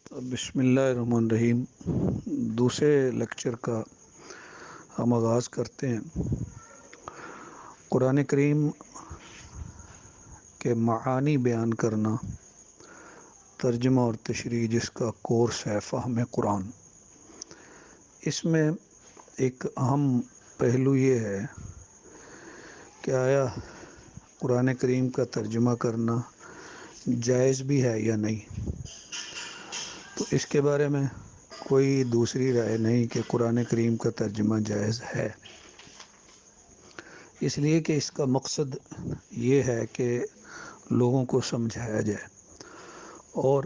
بسم اللہ الرحمن الرحیم۔ دوسرے لیکچر کا ہم آغاز کرتے ہیں۔ قرآن کریم کے معانی بیان کرنا، ترجمہ اور تشریح، جس کا کورس ہے فہم قرآن۔ اس میں ایک اہم پہلو یہ ہے کہ آیا قرآن کریم کا ترجمہ کرنا جائز بھی ہے یا نہیں۔ تو اس کے بارے میں کوئی دوسری رائے نہیں کہ قرآن کریم کا ترجمہ جائز ہے، اس لیے کہ اس کا مقصد یہ ہے کہ لوگوں کو سمجھایا جائے، اور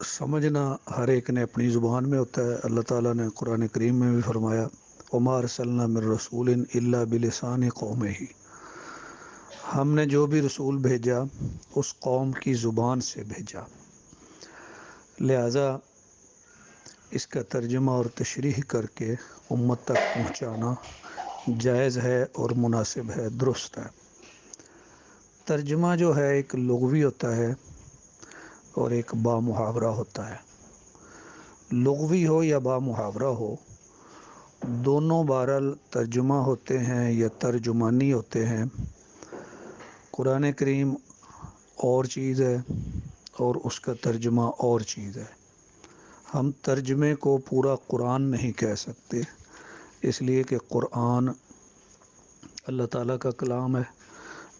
سمجھنا ہر ایک نے اپنی زبان میں ہوتا ہے۔ اللہ تعالیٰ نے قرآن کریم میں بھی فرمایا وَمَا أَرْسَلْنَا مِن رَّسُولٍ إِلَّا بِلِسَانِ قَوْمِهِ، ہم نے جو بھی رسول بھیجا اس قوم کی زبان سے بھیجا، لہذا اس کا ترجمہ اور تشریح کر کے امت تک پہنچانا جائز ہے اور مناسب ہے، درست ہے۔ ترجمہ جو ہے ایک لغوی ہوتا ہے اور ایک با محاورہ ہوتا ہے۔ لغوی ہو یا با محاورہ ہو، دونوں بہرحال ترجمہ ہوتے ہیں یا ترجمانی ہوتے ہیں۔ قرآن کریم اور چیز ہے اور اس کا ترجمہ اور چیز ہے۔ ہم ترجمے کو پورا قرآن نہیں کہہ سکتے، اس لیے کہ قرآن اللہ تعالیٰ کا کلام ہے،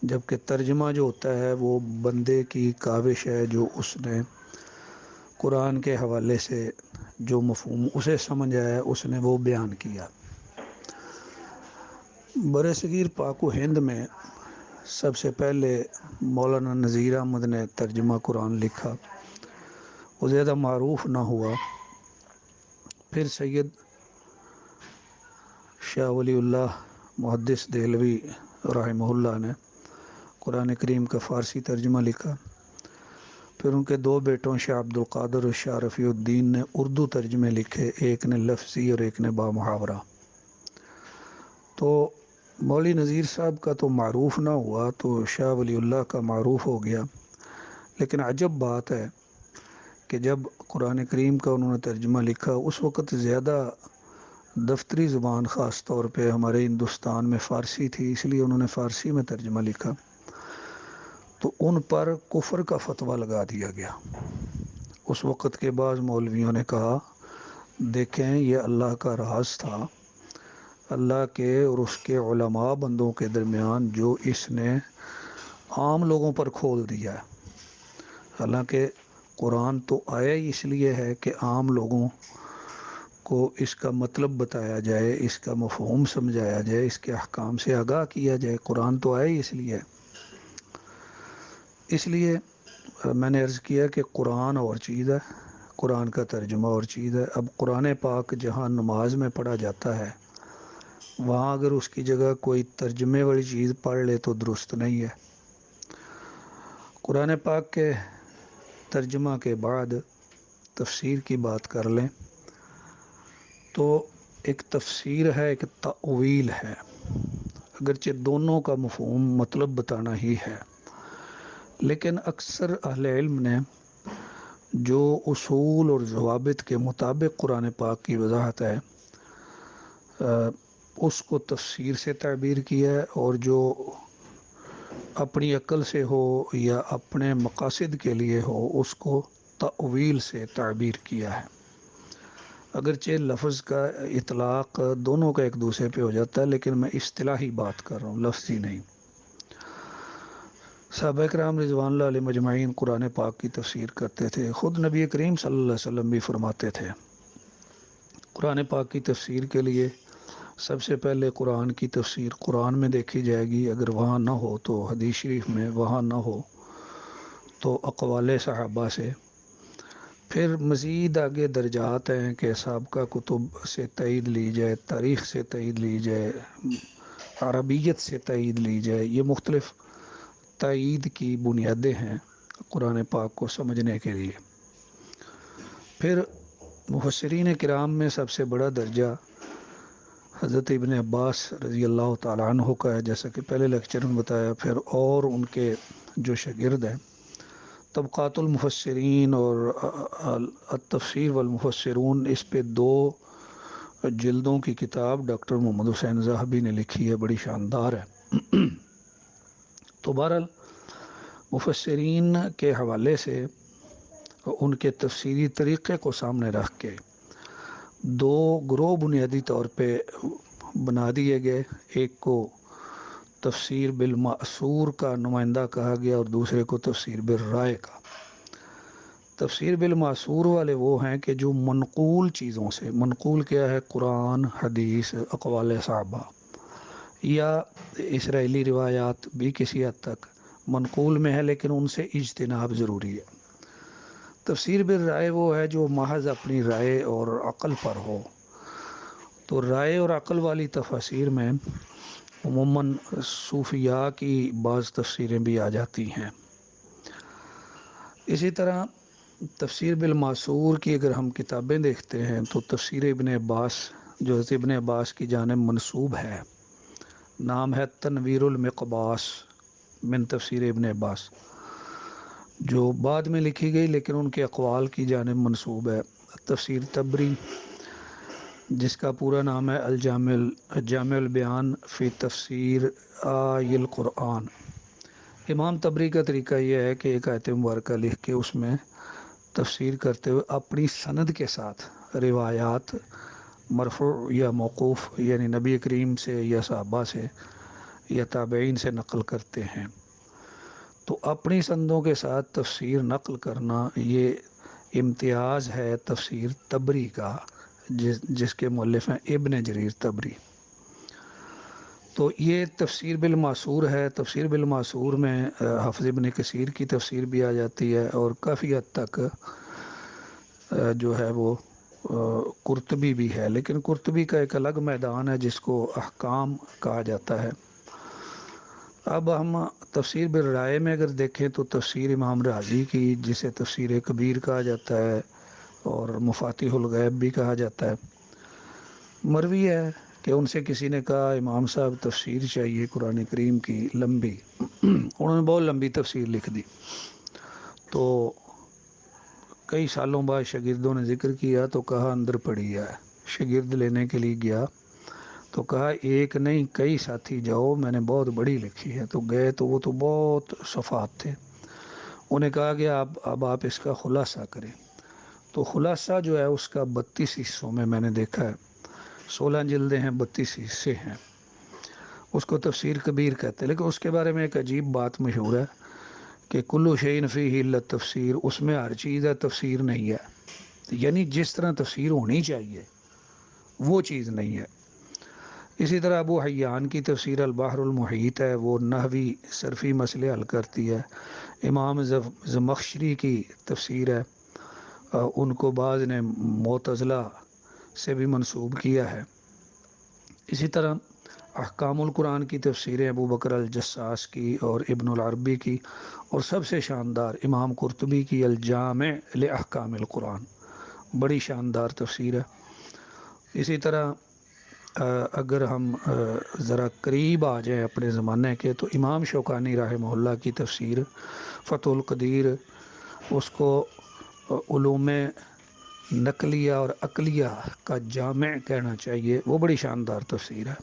جبکہ ترجمہ جو ہوتا ہے وہ بندے کی کاوش ہے، جو اس نے قرآن کے حوالے سے جو مفہوم اسے سمجھ آیا اس نے وہ بیان کیا۔ برصغیر پاک و ہند میں سب سے پہلے مولانا نذیر احمد نے ترجمہ قرآن لکھا، وہ زیادہ معروف نہ ہوا۔ پھر سید شاہ ولی اللہ محدث دہلوی رحمہ اللہ نے قرآن کریم کا فارسی ترجمہ لکھا۔ پھر ان کے دو بیٹوں شاہ عبد القادر اور شاہ رفیع الدین نے اردو ترجمے لکھے، ایک نے لفظی اور ایک نے با محاورہ۔ تو مولوی نذیر صاحب کا تو معروف نہ ہوا تو شاہ ولی اللہ کا معروف ہو گیا۔ لیکن عجب بات ہے کہ جب قرآن کریم کا انہوں نے ترجمہ لکھا، اس وقت زیادہ دفتری زبان خاص طور پہ ہمارے ہندوستان میں فارسی تھی، اس لیے انہوں نے فارسی میں ترجمہ لکھا، تو ان پر کفر کا فتویٰ لگا دیا گیا۔ اس وقت کے بعض مولویوں نے کہا دیکھیں یہ اللہ کا راز تھا، اللہ کے اور اس کے علماء بندوں کے درمیان، جو اس نے عام لوگوں پر کھول دیا ہے۔ حالانکہ قرآن تو آیا ہی اس لیے ہے کہ عام لوگوں کو اس کا مطلب بتایا جائے، اس کا مفہوم سمجھایا جائے، اس کے احکام سے آگاہ کیا جائے۔ قرآن تو آیا ہی اس لیے ہے۔ اس لیے میں نے عرض کیا کہ قرآن اور چیز ہے، قرآن کا ترجمہ اور چیز ہے۔ اب قرآن پاک جہاں نماز میں پڑھا جاتا ہے، وہاں اگر اس کی جگہ کوئی ترجمے والی چیز پڑھ لے تو درست نہیں ہے۔ قرآن پاک کے ترجمہ کے بعد تفسیر کی بات کر لیں تو ایک تفسیر ہے، ایک تأویل ہے، اگرچہ دونوں کا مفہوم مطلب بتانا ہی ہے، لیکن اکثر اہل علم نے جو اصول اور ضوابط کے مطابق قرآن پاک کی وضاحت ہے اس کو تفسیر سے تعبیر کیا ہے، اور جو اپنی عقل سے ہو یا اپنے مقاصد کے لیے ہو اس کو تأویل سے تعبیر کیا ہے۔ اگرچہ لفظ کا اطلاق دونوں کا ایک دوسرے پہ ہو جاتا ہے، لیکن میں اصطلاحی بات کر رہا ہوں، لفظی نہیں۔ صحابہ کرام رضوان اللہ علیہ مجمعین قرآن پاک کی تفسیر کرتے تھے، خود نبی کریم صلی اللہ علیہ وسلم بھی فرماتے تھے قرآن پاک کی تفسیر کے لیے سب سے پہلے قرآن کی تفسیر قرآن میں دیکھی جائے گی، اگر وہاں نہ ہو تو حدیث شریف میں، وہاں نہ ہو تو اقوال صحابہ سے۔ پھر مزید آگے درجات ہیں کہ سابقہ کتب سے تائید لی جائے، تاریخ سے تائید لی جائے، عربیت سے تائید لی جائے، یہ مختلف تائید کی بنیادیں ہیں قرآن پاک کو سمجھنے کے لیے۔ پھر مفسرین کرام میں سب سے بڑا درجہ حضرت ابن عباس رضی اللہ تعالیٰ عنہ کا ہے، جیسا کہ پہلے لیکچر میں بتایا۔ پھر اور ان کے جو شاگرد ہیں طبقات المفسرین اور التفسیر والمفسرون، اس پہ 2 جلدوں کی کتاب ڈاکٹر محمد حسین ذہبی نے لکھی ہے، بڑی شاندار ہے۔ تو بہرحال مفسرین کے حوالے سے ان کے تفسیری طریقے کو سامنے رکھ کے 2 گروہ بنیادی طور پہ بنا دیے گئے۔ ایک کو تفسیر بالمأثور کا نمائندہ کہا گیا اور دوسرے کو تفسیر بالرائے کا۔ تفسیر بالمأثور والے وہ ہیں کہ جو منقول چیزوں سے، منقول کیا ہے؟ قرآن، حدیث، اقوال صحابہ یا اسرائیلی روایات بھی کسی حد تک منقول میں ہے، لیکن ان سے اجتناب ضروری ہے۔ تفسیر بالرائے وہ ہے جو محض اپنی رائے اور عقل پر ہو۔ تو رائے اور عقل والی تفاسیر میں عموماً صوفیاء کی بعض تفسیریں بھی آ جاتی ہیں۔ اسی طرح تفسیر بالمأثور کی اگر ہم کتابیں دیکھتے ہیں تو تفسیر ابن عباس جو حضرت ابن عباس کی جانب منسوب ہے، نام ہے تنویر المقباس من تفسیر ابن عباس، جو بعد میں لکھی گئی لیکن ان کے اقوال کی جانب منسوب ہے۔ تفسیر تبری جس کا پورا نام ہے جامع البیان فی تفسیر آی القرآن۔ امام تبری کا طریقہ یہ ہے کہ ایک آیت مبارکہ لکھ کے اس میں تفسیر کرتے ہوئے اپنی سند کے ساتھ روایات مرفوع یا موقوف، یعنی نبی کریم سے یا صحابہ سے یا تابعین سے نقل کرتے ہیں۔ تو اپنی سندوں کے ساتھ تفسیر نقل کرنا یہ امتیاز ہے تفسیر تبری کا، جس کے مؤلف ہیں ابن جریر تبری۔ تو یہ تفسیر بالمأثور ہے۔ تفسیر بالمأثور میں حافظ ابن کثیر کی تفسیر بھی آ جاتی ہے اور کافی حد تک جو ہے وہ قرطبی بھی ہے، لیکن قرطبی کا ایک الگ میدان ہے جس کو احکام کہا جاتا ہے۔ اب ہم تفسیر بالرائے میں اگر دیکھیں تو تفسیر امام رازی کی، جسے تفسیر کبیر کہا جاتا ہے اور مفاتیح الغیب بھی کہا جاتا ہے، مروی ہے کہ ان سے کسی نے کہا امام صاحب تفسیر چاہیے قرآن کریم کی لمبی۔ انہوں نے بہت لمبی تفسیر لکھ دی۔ تو کئی سالوں بعد شاگردوں نے ذکر کیا تو کہا اندر پڑی ہے۔ شاگرد لینے کے لیے گیا تو کہا ایک نہیں کئی ساتھی جاؤ، میں نے بہت بڑی لکھی ہے۔ تو گئے تو وہ تو بہت صفحات تھے۔ انہیں کہا کہ اب آپ اس کا خلاصہ کریں۔ تو خلاصہ جو ہے اس کا 32 حصوں میں نے دیکھا ہے، 16 جلدیں ہیں، 32 حصے ہیں۔ اس کو تفسیر کبیر کہتے ہیں، لیکن اس کے بارے میں ایک عجیب بات مشہور ہے کہ کلو شیء فیہ الا تفسیر، اس میں ہر چیز ہے، تفسیر نہیں ہے۔ یعنی جس طرح تفسیر ہونی چاہیے وہ چیز نہیں ہے۔ اسی طرح ابو حیان کی تفسیر البحر المحیط ہے، وہ نحوی صرفی مسئلے حل کرتی ہے۔ امام زمخشری کی تفسیر ہے، ان کو بعض نے معتزلہ سے بھی منسوب کیا ہے۔ اسی طرح احکام القرآن کی تفسیریں ابو بکر الجساس کی اور ابن العربی کی، اور سب سے شاندار امام قرطبی کی الجامع لاحکام القرآن، بڑی شاندار تفسیر ہے۔ اسی طرح اگر ہم ذرا قریب آ جائیں اپنے زمانے کے تو امام شوکانی رحمہ اللہ کی تفسیر فتح القدیر، اس کو علوم نقلیہ اور عقلیہ کا جامع کہنا چاہیے، وہ بڑی شاندار تفسیر ہے۔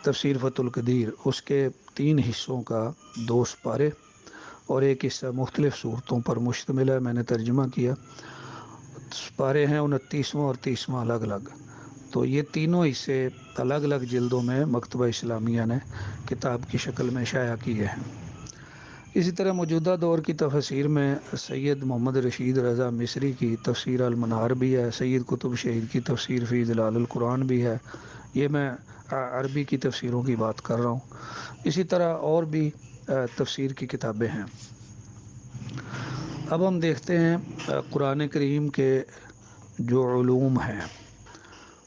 تفسیر فتح القدیر اس کے 3 حصوں کا 2 سپارے اور ایک حصہ مختلف صورتوں پر مشتمل ہے، میں نے ترجمہ کیا۔ سپارے ہیں 29واں اور 30واں الگ الگ۔ تو یہ تینوں حصے الگ الگ جلدوں میں مکتبہ اسلامیہ نے کتاب کی شکل میں شائع کیے ہیں۔ اسی طرح موجودہ دور کی تفسیر میں سید محمد رشید رضا مصری کی تفسیر المنار بھی ہے، سید قطب شہید کی تفسیر فی ظلال القرآن بھی ہے۔ یہ میں عربی کی تفسیروں کی بات کر رہا ہوں۔ اسی طرح اور بھی تفسیر کی کتابیں ہیں۔ اب ہم دیکھتے ہیں قرآن کریم کے جو علوم ہیں،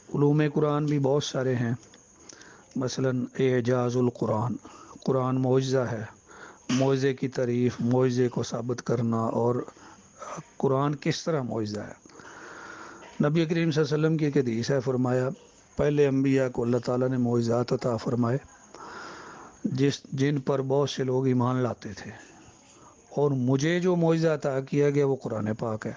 علوم قرآن بھی بہت سارے ہیں۔ مثلا اعجاز القرآن، قرآن معجزہ ہے، معجزے کی تعریف، معجزے کو ثابت کرنا، اور قرآن کس طرح معجزہ ہے۔ نبی کریم صلی اللہ علیہ وسلم کی ایک حدیث ہے، فرمایا پہلے انبیاء کو اللہ تعالیٰ نے معجزات عطا فرمائے جن پر بہت سے لوگ ایمان لاتے تھے، اور مجھے جو معجزہ عطا کیا گیا وہ قرآن پاک ہے۔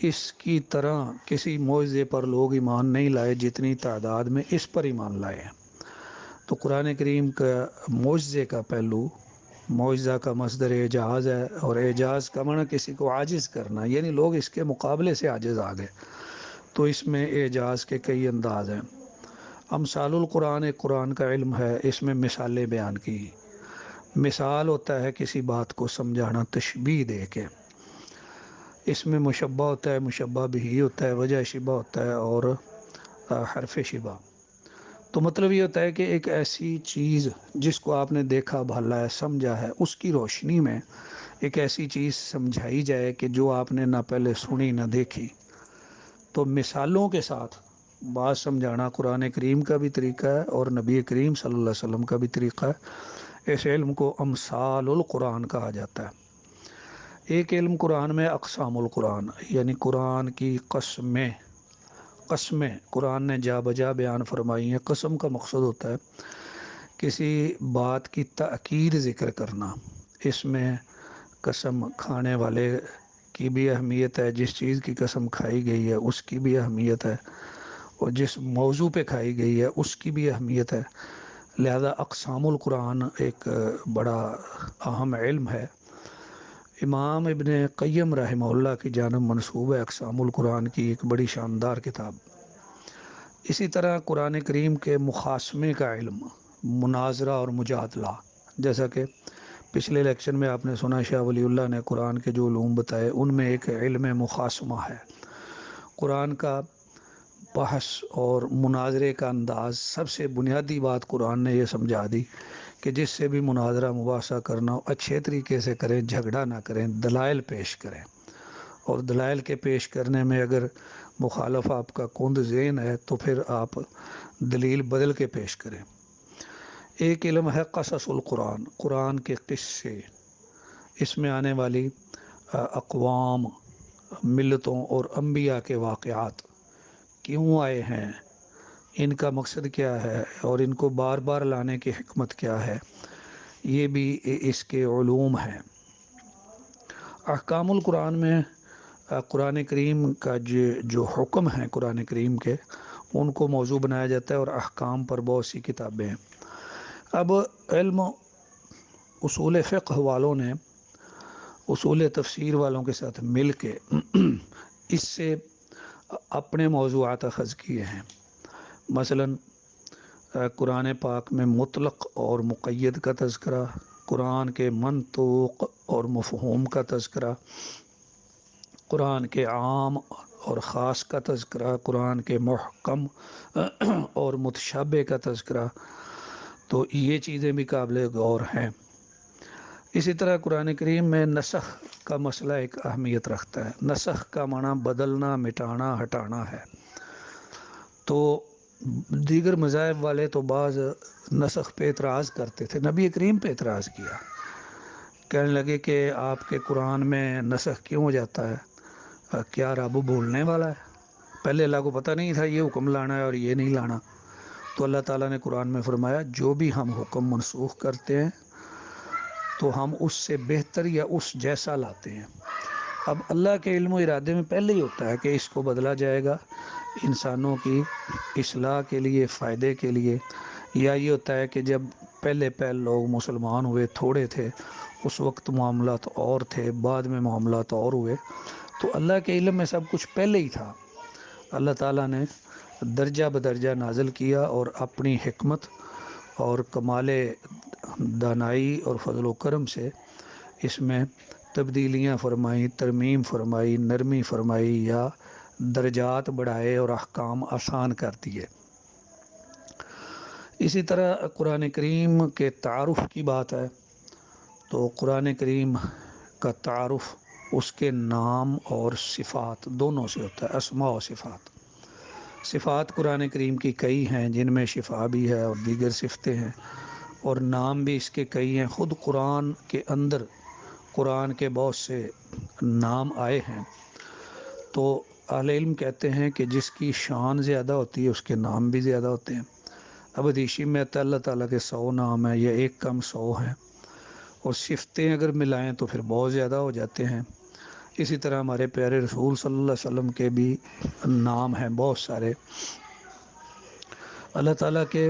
اس کی طرح کسی معجزے پر لوگ ایمان نہیں لائے جتنی تعداد میں اس پر ایمان لائے ہیں۔ تو قرآن کریم کا معجزے کا پہلو، معجزہ کا مصدر اعجاز ہے، اور اعجاز کا معنی کسی کو عاجز کرنا، یعنی لوگ اس کے مقابلے سے عاجز آ گئے، تو اس میں اعجاز کے کئی انداز ہیں۔ امثال القرآن ایک قرآن کا علم ہے، اس میں مثالیں بیان کی۔ مثال ہوتا ہے کسی بات کو سمجھانا تشبیہ دے کے، اس میں مشبہ ہوتا ہے، مشبہ بھی ہوتا ہے، وجہ شبہ ہوتا ہے، اور حرف شبہ۔ تو مطلب یہ ہوتا ہے کہ ایک ایسی چیز جس کو آپ نے دیکھا بھالا ہے، سمجھا ہے، اس کی روشنی میں ایک ایسی چیز سمجھائی جائے کہ جو آپ نے نہ پہلے سنی نہ دیکھی۔ تو مثالوں کے ساتھ بات سمجھانا قرآن کریم کا بھی طریقہ ہے اور نبی کریم صلی اللہ علیہ وسلم کا بھی طریقہ ہے۔ اس علم کو امثال القرآن کہا جاتا ہے۔ ایک علم قرآن میں اقسام القرآن، یعنی قرآن کی قسمیں قرآن نے جا بجا بیان فرمائی ہیں۔ قسم کا مقصد ہوتا ہے کسی بات کی تأکید ذکر کرنا۔ اس میں قسم کھانے والے کی بھی اہمیت ہے، جس چیز کی قسم کھائی گئی ہے اس کی بھی اہمیت ہے، اور جس موضوع پہ کھائی گئی ہے اس کی بھی اہمیت ہے۔ لہذا اقسام القرآن ایک بڑا اہم علم ہے۔ امام ابن قیم رحمہ اللہ کی جانب منسوب ہے اقسام القرآن کی ایک بڑی شاندار کتاب۔ اسی طرح قرآن کریم کے مخاصمے کا علم، مناظرہ اور مجادلہ، جیسا کہ پچھلے لیکچر میں آپ نے سنا شاہ ولی اللہ نے قرآن کے جو علوم بتائے ان میں ایک علم مخاصمہ ہے۔ قرآن کا بحث اور مناظرے کا انداز، سب سے بنیادی بات قرآن نے یہ سمجھا دی کہ جس سے بھی مناظرہ مباحثہ کرنا ہو اچھے طریقے سے کریں، جھگڑا نہ کریں، دلائل پیش کریں، اور دلائل کے پیش کرنے میں اگر مخالف آپ کا کند ذہن ہے تو پھر آپ دلیل بدل کے پیش کریں۔ ایک علم ہے قصص القرآن، قرآن کے قصے، اس میں آنے والی اقوام، ملتوں اور انبیاء کے واقعات کیوں آئے ہیں، ان کا مقصد کیا ہے، اور ان کو بار بار لانے کی حکمت کیا ہے، یہ بھی اس کے علوم ہیں۔ احکام القرآن میں قرآن کریم کا جو حکم ہیں قرآن کریم کے، ان کو موضوع بنایا جاتا ہے، اور احکام پر بہت سی کتابیں ہیں۔ اب علم اصول فقہ والوں نے اصول تفسیر والوں کے ساتھ مل کے اس سے اپنے موضوعات اخذ کیے ہیں۔ مثلا قرآن پاک میں مطلق اور مقید کا تذکرہ، قرآن کے منطوق اور مفہوم کا تذکرہ، قرآن کے عام اور خاص کا تذکرہ، قرآن کے محکم اور متشابہ کا تذکرہ، تو یہ چیزیں بھی قابل غور ہیں۔ اسی طرح قرآن کریم میں نسخ کا مسئلہ ایک اہمیت رکھتا ہے۔ نسخ کا معنی بدلنا، مٹانا، ہٹانا ہے۔ تو دیگر مذاہب والے تو بعض نسخ پہ اعتراض کرتے تھے، نبی کریم پہ اعتراض کیا، کہنے لگے کہ آپ کے قرآن میں نسخ کیوں ہو جاتا ہے، کیا رب بھولنے والا ہے؟ پہلے اللہ کو پتہ نہیں تھا یہ حکم لانا ہے اور یہ نہیں لانا؟ تو اللہ تعالیٰ نے قرآن میں فرمایا جو بھی ہم حکم منسوخ کرتے ہیں تو ہم اس سے بہتر یا اس جیسا لاتے ہیں۔ اب اللہ کے علم و ارادے میں پہلے ہی ہوتا ہے کہ اس کو بدلا جائے گا انسانوں کی اصلاح کے لیے، فائدے کے لیے، یا یہ ہوتا ہے کہ جب پہلے لوگ مسلمان ہوئے، تھوڑے تھے، اس وقت معاملات اور تھے، بعد میں معاملات اور ہوئے، تو اللہ کے علم میں سب کچھ پہلے ہی تھا۔ اللہ تعالیٰ نے درجہ بدرجہ نازل کیا اور اپنی حکمت اور کمال دانائی اور فضل و کرم سے اس میں تبدیلیاں فرمائیں، ترمیم فرمائی، نرمی فرمائی، یا درجات بڑھائے اور احکام آسان کر دیے۔ اسی طرح قرآن کریم کے تعارف کی بات ہے تو قرآن کریم کا تعارف اس کے نام اور صفات دونوں سے ہوتا ہے، اسماء و صفات۔ صفات قرآن کریم کی کئی ہیں جن میں شفا بھی ہے اور دیگر صفتیں ہیں، اور نام بھی اس کے کئی ہیں۔ خود قرآن کے اندر قرآن کے بہت سے نام آئے ہیں، تو اہل علم کہتے ہیں کہ جس کی شان زیادہ ہوتی ہے اس کے نام بھی زیادہ ہوتے ہیں۔ اب حدیث میں اللہ تعالیٰ کے 100 نام ہیں یا ایک کم 100 ہیں، اور صفتیں اگر ملائیں تو پھر بہت زیادہ ہو جاتے ہیں۔ اسی طرح ہمارے پیارے رسول صلی اللہ علیہ وسلم کے بھی نام ہیں بہت سارے۔ اللہ تعالیٰ کے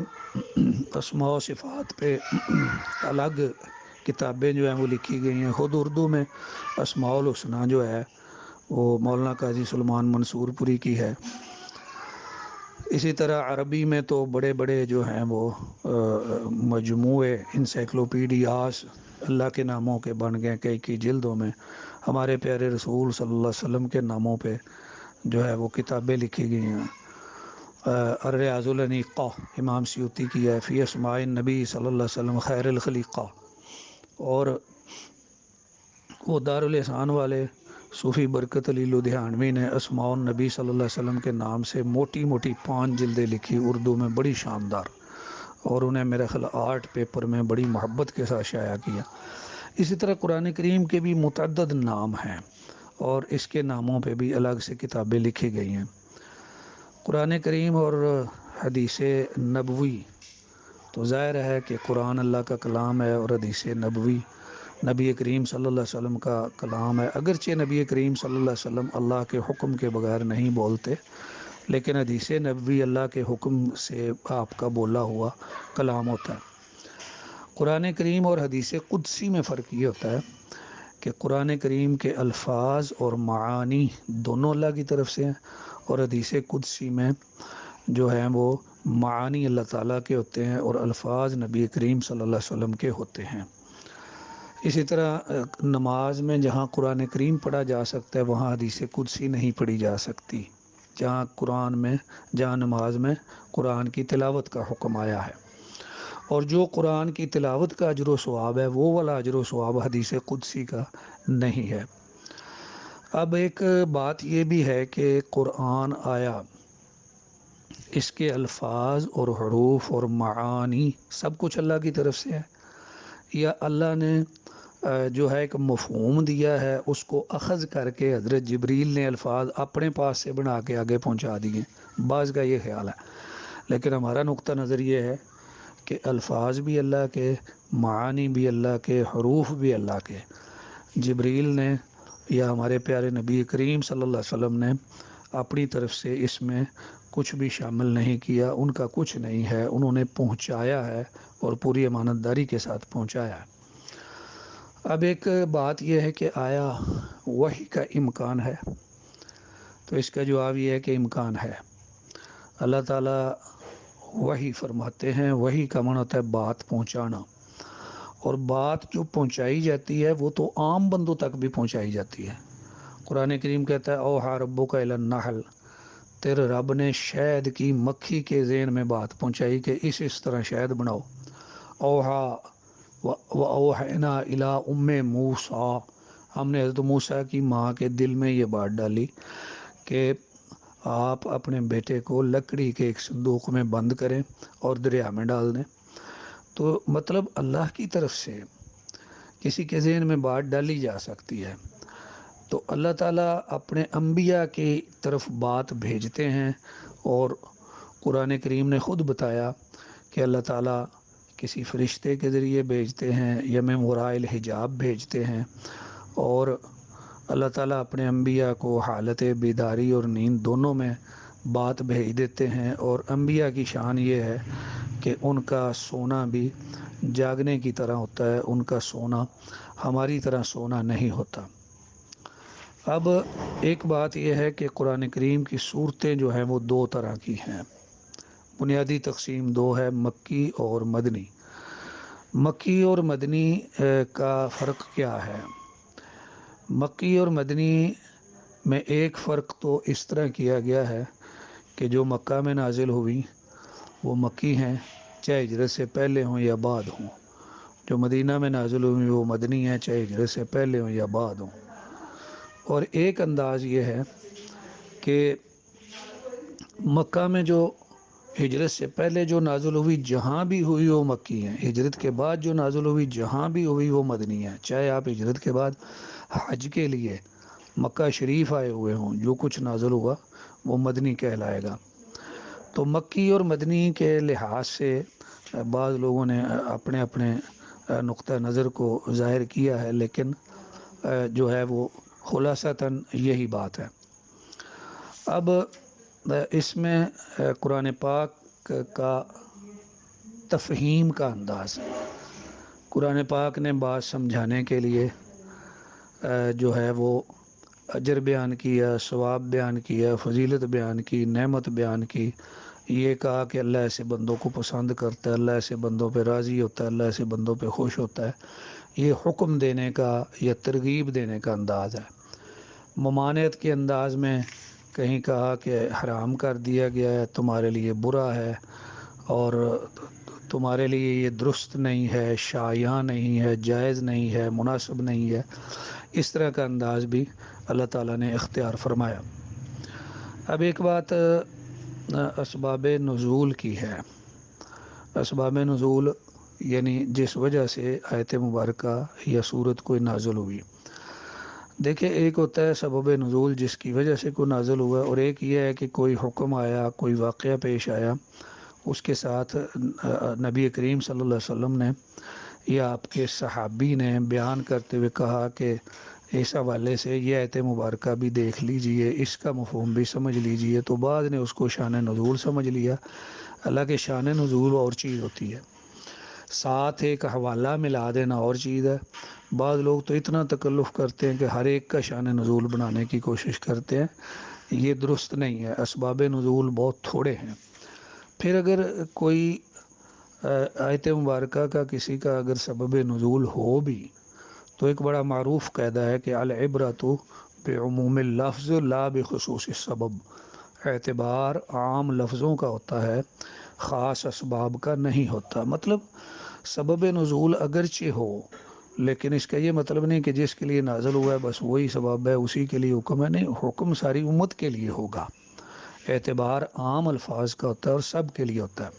اسماء و صفات پہ الگ کتابیں جو ہیں وہ لکھی گئی ہیں۔ خود اردو میں اسماء الحسنی جو ہے وہ مولانا قاضی سلمان منصور پوری کی ہے۔ اسی طرح عربی میں تو بڑے بڑے جو ہیں وہ مجموعے انسائکلوپیڈیاز اللہ کے ناموں کے بن گئے کئی جلدوں میں۔ ہمارے پیارے رسول صلی اللہ علیہ وسلم کے ناموں پہ جو ہے وہ کتابیں لکھی گئی ہیں۔ الریاض الانیقہ امام سیوطی کی ہے، فی اسماء النبی صلی اللہ علیہ وسلم خیر الخلیقہ، اور وہ دارالاحسان والے صوفی برکت علی لدھیانوی نے اسماء النبی صلی اللہ علیہ وسلم کے نام سے موٹی موٹی 5 جلدیں لکھی اردو میں، بڑی شاندار، اور انہیں میرے خیال آرٹ پیپر میں بڑی محبت کے ساتھ شائع کیا۔ اسی طرح قرآن کریم کے بھی متعدد نام ہیں اور اس کے ناموں پہ بھی الگ سے کتابیں لکھی گئی ہیں۔ قرآن کریم اور حدیث نبوی تو ظاہر ہے کہ قرآن اللہ کا کلام ہے اور حدیث نبوی نبی کریم صلی اللہ علیہ وسلم کا کلام ہے۔ اگرچہ نبی کریم صلی اللہ علیہ وسلم اللہ کے حکم کے بغیر نہیں بولتے، لیکن حدیث نبوی اللہ کے حکم سے آپ کا بولا ہوا کلام ہوتا ہے۔ قرآن کریم اور حدیث قدسی میں فرق یہ ہوتا ہے کہ قرآن کریم کے الفاظ اور معانی دونوں اللہ کی طرف سے ہیں، اور حدیث قدسی میں جو ہیں وہ معانی اللہ تعالیٰ کے ہوتے ہیں اور الفاظ نبی کریم صلی اللہ علیہ وسلم کے ہوتے ہیں۔ اسی طرح نماز میں جہاں قرآن کریم پڑھا جا سکتا ہے وہاں حدیث قدسی نہیں پڑھی جا سکتی، جہاں نماز میں قرآن کی تلاوت کا حکم آیا ہے، اور جو قرآن کی تلاوت کا اجر و ثواب ہے وہ والا اجر و ثواب حدیث قدسی کا نہیں ہے۔ اب ایک بات یہ بھی ہے کہ قرآن آیا، اس کے الفاظ اور حروف اور معانی سب کچھ اللہ کی طرف سے ہے، یا اللہ نے جو ہے ایک مفہوم دیا ہے، اس کو اخذ کر کے حضرت جبریل نے الفاظ اپنے پاس سے بنا کے آگے پہنچا دیے؟ بعض کا یہ خیال ہے، لیکن ہمارا نقطہ نظر یہ ہے کہ الفاظ بھی اللہ کے، معانی بھی اللہ کے، حروف بھی اللہ کے۔ جبریل نے یا ہمارے پیارے نبی کریم صلی اللہ علیہ وسلم نے اپنی طرف سے اس میں کچھ بھی شامل نہیں کیا، ان کا کچھ نہیں ہے، انہوں نے پہنچایا ہے اور پوری امانت داری کے ساتھ پہنچایا ہے۔ اب ایک بات یہ ہے کہ آیا وحی کا امکان ہے؟ تو اس کا جواب یہ ہے کہ امکان ہے۔ اللہ تعالیٰ وحی فرماتے ہیں، وحی کا معنی ہوتا ہے بات پہنچانا، اور بات جو پہنچائی جاتی ہے وہ تو عام بندوں تک بھی پہنچائی جاتی ہے۔ قرآن کریم کہتا ہے اوحیٰ ربک الی النحل، تیرے رب نے شہد کی مکھی کے ذہن میں بات پہنچائی کہ اس طرح شہد بناؤ۔ اوحیٰ وَأَوْحَيْنَا إِلَىٰ أُمِّ مُوسَىٰ، ہم نے حضرت موسیٰ کی ماں کے دل میں یہ بات ڈالی کہ آپ اپنے بیٹے کو لکڑی کے ایک صندوق میں بند کریں اور دریا میں ڈال دیں۔ تو مطلب اللہ کی طرف سے کسی کے ذہن میں بات ڈالی جا سکتی ہے، تو اللہ تعالیٰ اپنے انبیاء کی طرف بات بھیجتے ہیں، اور قرآن کریم نے خود بتایا کہ اللہ تعالیٰ کسی فرشتے کے ذریعے بھیجتے ہیں یا من وراء الحجاب بھیجتے ہیں، اور اللہ تعالیٰ اپنے انبیاء کو حالت بیداری اور نیند دونوں میں بات بھیج دیتے ہیں۔ اور انبیاء کی شان یہ ہے کہ ان کا سونا بھی جاگنے کی طرح ہوتا ہے، ان کا سونا ہماری طرح سونا نہیں ہوتا۔ اب ایک بات یہ ہے کہ قرآن کریم کی صورتیں جو ہیں وہ 2 طرح کی ہیں، بنیادی تقسیم 2 ہے، مکی اور مدنی۔ مکی اور مدنی کا فرق کیا ہے؟ مکی اور مدنی میں ایک فرق تو اس طرح کیا گیا ہے کہ جو مکہ میں نازل ہوئی وہ مکی ہیں، چاہے ہجرت سے پہلے ہوں یا بعد ہوں۔ جو مدینہ میں نازل ہوئی وہ مدنی ہیں، چاہے ہجرت سے پہلے ہوں یا بعد ہوں۔ اور ایک انداز یہ ہے کہ مکہ میں جو ہجرت سے پہلے جو نازل ہوئی جہاں بھی ہوئی وہ مکی ہیں، ہجرت کے بعد جو نازل ہوئی جہاں بھی ہوئی وہ مدنی ہیں۔ چاہے آپ ہجرت کے بعد حج کے لیے مکہ شریف آئے ہوئے ہوں، جو کچھ نازل ہوا وہ مدنی کہلائے گا۔ تو مکی اور مدنی کے لحاظ سے بعض لوگوں نے اپنے نقطہ نظر کو ظاہر کیا ہے، لیکن جو ہے وہ خلاصتاً یہی بات ہے۔ اب اس میں قرآن پاک کا تفہیم کا انداز، قرآن پاک نے بات سمجھانے کے لیے جو ہے وہ اجر بیان کیا، ثواب بیان کیا، فضیلت بیان کی، نعمت بیان کی، یہ کہا کہ اللہ ایسے بندوں کو پسند کرتا ہے، اللہ ایسے بندوں پہ راضی ہوتا ہے، اللہ ایسے بندوں پہ خوش ہوتا ہے۔ یہ حکم دینے کا یا ترغیب دینے کا انداز ہے۔ ممانعت کے انداز میں کہیں کہا کہ حرام کر دیا گیا ہے، تمہارے لیے برا ہے اور تمہارے لیے یہ درست نہیں ہے، شایع نہیں ہے، جائز نہیں ہے، مناسب نہیں ہے۔ اس طرح کا انداز بھی اللہ تعالیٰ نے اختیار فرمایا۔ اب ایک بات اسباب نزول کی ہے۔ اسباب نزول یعنی جس وجہ سے آیت مبارکہ یا سورت کوئی نازل ہوئی۔ دیکھیں، ایک ہوتا ہے سبب نزول جس کی وجہ سے کوئی نازل ہوا، اور ایک یہ ہے کہ کوئی حکم آیا، کوئی واقعہ پیش آیا، اس کے ساتھ نبی کریم صلی اللہ علیہ وسلم نے یا آپ کے صحابی نے بیان کرتے ہوئے کہا کہ اس حوالے سے یہ آیت مبارکہ بھی دیکھ لیجئے، اس کا مفہوم بھی سمجھ لیجئے، تو بعد نے اس کو شان نزول سمجھ لیا۔ حالانکہ شان نزول اور چیز ہوتی ہے، ساتھ ایک حوالہ ملا دینا اور چیز ہے۔ بعض لوگ تو اتنا تکلف کرتے ہیں کہ ہر ایک کا شان نزول بنانے کی کوشش کرتے ہیں، یہ درست نہیں ہے۔ اسباب نزول بہت تھوڑے ہیں۔ پھر اگر کوئی آیت مبارکہ کا کسی کا اگر سبب نزول ہو بھی، تو ایک بڑا معروف قاعدہ ہے کہ العبرۃ بعموم اللفظ لا بخصوص السبب۔ اعتبار عام لفظوں کا ہوتا ہے، خاص اسباب کا نہیں ہوتا۔ مطلب سبب نزول اگرچہ ہو، لیکن اس کا یہ مطلب نہیں کہ جس کے لیے نازل ہوا ہے بس وہی سبب ہے، اسی کے لیے حکم ہے۔ نہیں، حکم ساری امت کے لیے ہوگا۔ اعتبار عام الفاظ کا ہوتا ہے اور سب کے لیے ہوتا ہے۔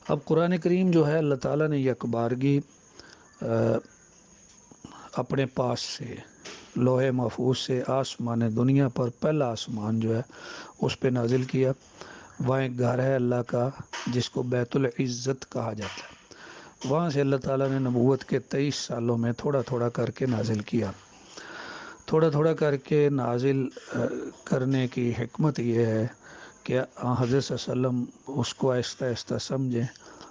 اب قرآن کریم جو ہے اللہ تعالیٰ نے یکبارگی اپنے پاس سے لوح محفوظ سے آسمان دنیا پر پہلا آسمان جو ہے اس پہ نازل کیا۔ وہاں ایک گھر ہے اللہ کا جس کو بیت العزت کہا جاتا ہے، وہاں سے اللہ تعالیٰ نے نبوت کے 23 سالوں میں تھوڑا تھوڑا کر کے نازل کیا۔ تھوڑا تھوڑا کر کے نازل کرنے کی حکمت یہ ہے کہ حضرت صلی اللہ علیہ وسلم اس کو آہستہ آہستہ سمجھیں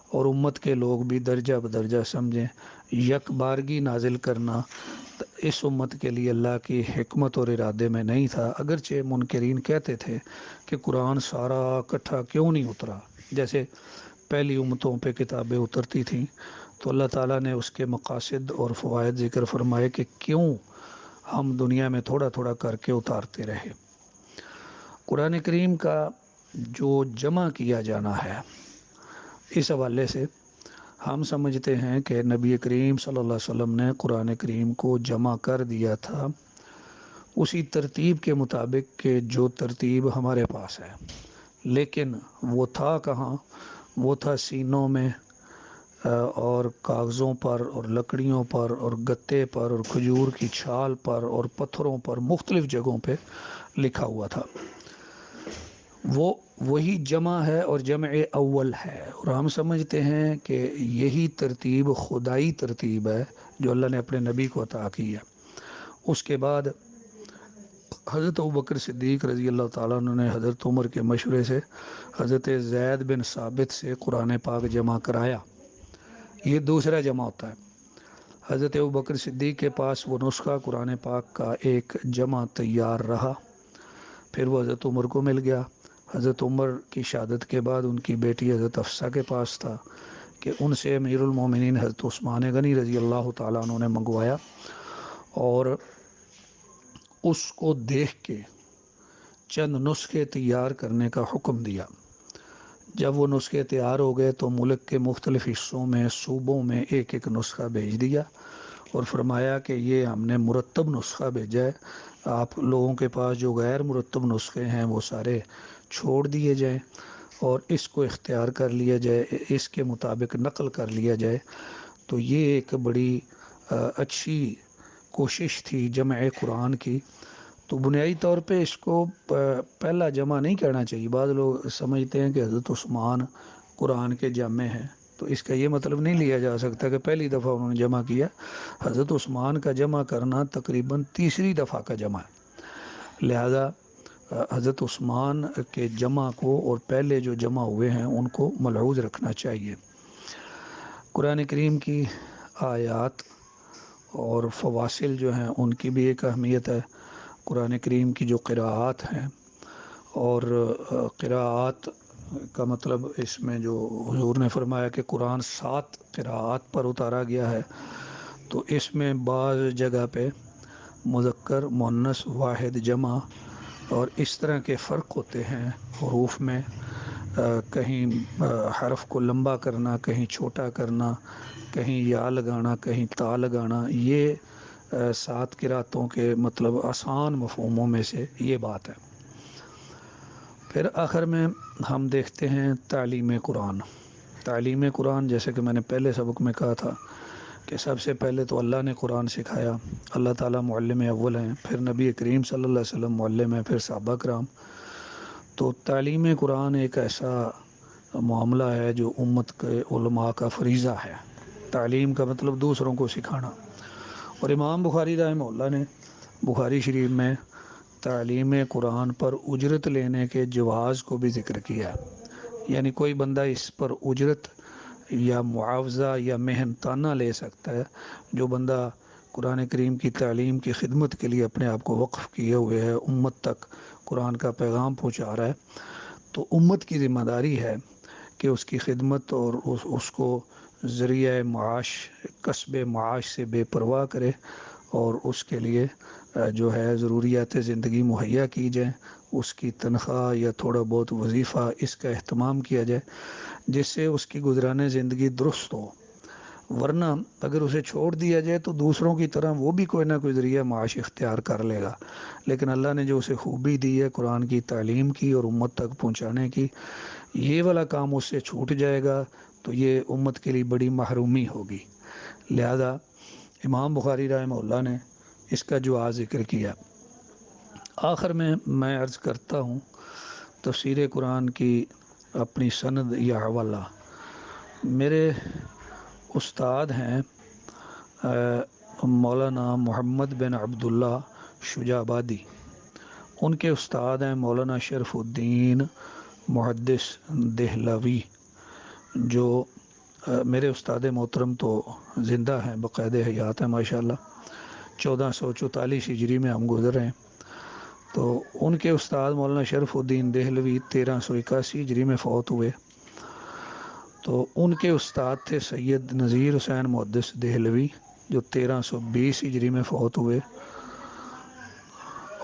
اور امت کے لوگ بھی درجہ بدرجہ سمجھیں۔ یک بارگی نازل کرنا اس امت کے لیے اللہ کی حکمت اور ارادے میں نہیں تھا، اگرچہ منکرین کہتے تھے کہ قرآن سارا اکٹھا کیوں نہیں اترا۔ جیسے پہلی امتوں پہ کتابیں اترتی تھیں تو اللہ تعالیٰ نے اس کے مقاصد اور فوائد ذکر فرمائے کہ کیوں ہم دنیا میں تھوڑا تھوڑا کر کے اتارتے رہے۔ قرآن کریم کا جو جمع کیا جانا ہے، اس حوالے سے ہم سمجھتے ہیں کہ نبی کریم صلی اللہ علیہ وسلم نے قرآن کریم کو جمع کر دیا تھا اسی ترتیب کے مطابق کہ جو ترتیب ہمارے پاس ہے، لیکن وہ تھا کہاں؟ وہ تھا سینوں میں اور کاغذوں پر اور لکڑیوں پر اور گتے پر اور کھجور کی چھال پر اور پتھروں پر مختلف جگہوں پہ لکھا ہوا تھا۔ وہی جمع ہے اور جمع اول ہے، اور ہم سمجھتے ہیں کہ یہی ترتیب خدائی ترتیب ہے جو اللہ نے اپنے نبی کو عطا کی ہے۔ اس کے بعد حضرت ابوبکر صدیق رضی اللہ تعالیٰ عنہ نے حضرت عمر کے مشورے سے حضرت زید بن ثابت سے قرآن پاک جمع کرایا۔ یہ دوسرا جمع ہوتا ہے۔ حضرت ابوبکر صدیق کے پاس وہ نسخہ قرآن پاک کا ایک جمع تیار رہا، پھر وہ حضرت عمر کو مل گیا۔ حضرت عمر کی شہادت کے بعد ان کی بیٹی حضرت حفصہ کے پاس تھا کہ ان سے امیر المومنین حضرت عثمان غنی رضی اللہ تعالیٰ عنہ نے منگوایا اور اس کو دیکھ کے چند نسخے تیار کرنے کا حکم دیا۔ جب وہ نسخے تیار ہو گئے تو ملک کے مختلف حصوں میں صوبوں میں ایک ایک نسخہ بھیج دیا اور فرمایا کہ یہ ہم نے مرتب نسخہ بھیجا ہے، آپ لوگوں کے پاس جو غیر مرتب نسخے ہیں وہ سارے چھوڑ دیے جائیں اور اس کو اختیار کر لیا جائے، اس کے مطابق نقل کر لیا جائے۔ تو یہ ایک بڑی اچھی کوشش تھی جمع قرآن کی۔ تو بنیادی طور پہ اس کو پہلا جمع نہیں کہنا چاہیے۔ بعض لوگ سمجھتے ہیں کہ حضرت عثمان قرآن کے جامع ہیں، تو اس کا یہ مطلب نہیں لیا جا سکتا کہ پہلی دفعہ انہوں نے جمع کیا۔ حضرت عثمان کا جمع کرنا تقریباً تیسری دفعہ کا جمع ہے، لہذا حضرت عثمان کے جمع کو اور پہلے جو جمع ہوئے ہیں ان کو ملحوظ رکھنا چاہیے۔ قرآن کریم کی آیات اور فواصل جو ہیں ان کی بھی ایک اہمیت ہے۔ قرآن کریم کی جو قراءات ہیں، اور قراءات کا مطلب اس میں جو حضور نے فرمایا کہ قرآن 7 قراءات پر اتارا گیا ہے، تو اس میں بعض جگہ پہ مذکر، مؤنث، واحد، جمع اور اس طرح کے فرق ہوتے ہیں حروف میں، کہیں حرف کو لمبا کرنا، کہیں چھوٹا کرنا، کہیں یا لگانا، کہیں تا لگانا، یہ 7 قراتوں کے مطلب آسان مفہوموں میں سے یہ بات ہے۔ پھر آخر میں ہم دیکھتے ہیں تعلیم قرآن۔ تعلیم قرآن جیسے کہ میں نے پہلے سبق میں کہا تھا کہ سب سے پہلے تو اللہ نے قرآن سکھایا، اللہ تعالیٰ معلم اول ہیں، پھر نبی کریم صلی اللہ علیہ وسلم معلم ہیں، پھر صحابہ کرام۔ تو تعلیم قرآن ایک ایسا معاملہ ہے جو امت کے علماء کا فریضہ ہے۔ تعلیم کا مطلب دوسروں کو سکھانا، اور امام بخاری رحمہ اللہ نے بخاری شریف میں تعلیم قرآن پر اجرت لینے کے جواز کو بھی ذکر کیا، یعنی کوئی بندہ اس پر اجرت یا معاوضہ یا محنتانہ لے سکتا ہے۔ جو بندہ قرآن کریم کی تعلیم کی خدمت کے لیے اپنے آپ کو وقف کیے ہوئے ہے، امت تک قرآن کا پیغام پہنچا رہا ہے، تو امت کی ذمہ داری ہے کہ اس کی خدمت اور اس کو ذریعہ معاش، کسب معاش سے بے پرواہ کرے، اور اس کے لیے جو ہے ضروریات زندگی مہیا کی جائیں، اس کی تنخواہ یا تھوڑا بہت وظیفہ اس کا اہتمام کیا جائے جس سے اس کی گزرانے زندگی درست ہو۔ ورنہ اگر اسے چھوڑ دیا جائے تو دوسروں کی طرح وہ بھی کوئی نہ کوئی ذریعہ معاش اختیار کر لے گا، لیکن اللہ نے جو اسے خوبی دی ہے قرآن کی تعلیم کی اور امت تک پہنچانے کی، یہ والا کام اس سے چھوٹ جائے گا تو یہ امت کے لیے بڑی محرومی ہوگی۔ لہذا امام بخاری رحمہ اللہ نے اس کا جواز ذکر کیا۔ آخر میں عرض کرتا ہوں تفسیر قرآن کی اپنی سند یا حوالہ۔ میرے استاد ہیں مولانا محمد بن عبداللہ شجاع آبادی، ان کے استاد ہیں مولانا شرف الدین محدث دہلوی، جو میرے استاد محترم تو زندہ ہیں، بقید حیات ہیں ماشاءاللہ۔ 1444 ہجری میں ہم گزر رہے ہیں، تو ان کے استاد مولانا شرف الدین دہلوی 1381 ہجری میں فوت ہوئے۔ تو ان کے استاد تھے سید نذیر حسین محدث دہلوی جو 1320 ہجری میں فوت ہوئے۔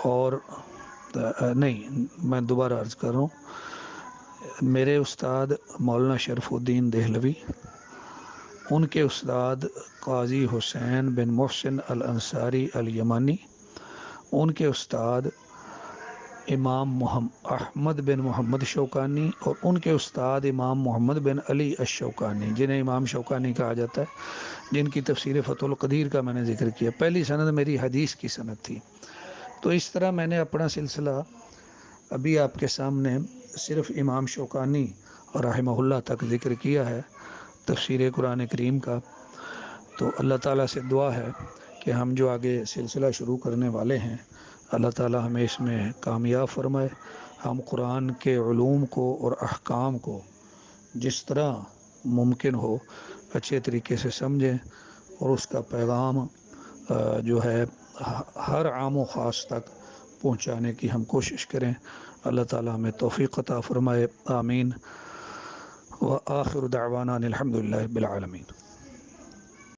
اور نہیں، میں دوبارہ عرض کر رہا ہوں، میرے استاد مولانا شرف الدین دہلوی، ان کے استاد قاضی حسین بن محسن الانصاری الیمانی، ان کے استاد امام احمد بن محمد شوکانی، اور ان کے استاد امام محمد بن علی الشوکانی، جنہیں امام شوکانی کہا جاتا ہے، جن کی تفسیر فتح القدیر کا میں نے ذکر کیا۔ پہلی سند میری حدیث کی سند تھی۔ تو اس طرح میں نے اپنا سلسلہ ابھی آپ کے سامنے صرف امام شوکانی رحمہ اللہ تک ذکر کیا ہے تفسیر قرآن کریم کا۔ تو اللہ تعالیٰ سے دعا ہے کہ ہم جو آگے سلسلہ شروع کرنے والے ہیں، اللہ تعالیٰ ہمیں اس میں کامیاب فرمائے، ہم قرآن کے علوم کو اور احکام کو جس طرح ممکن ہو اچھے طریقے سے سمجھیں، اور اس کا پیغام جو ہے ہر عام و خاص تک پہنچانے کی ہم کوشش کریں۔ اللہ تعالیٰ ہمیں توفیق عطا فرمائے، آمین۔ وآخر دعوانا الحمدللہ رب العالمین۔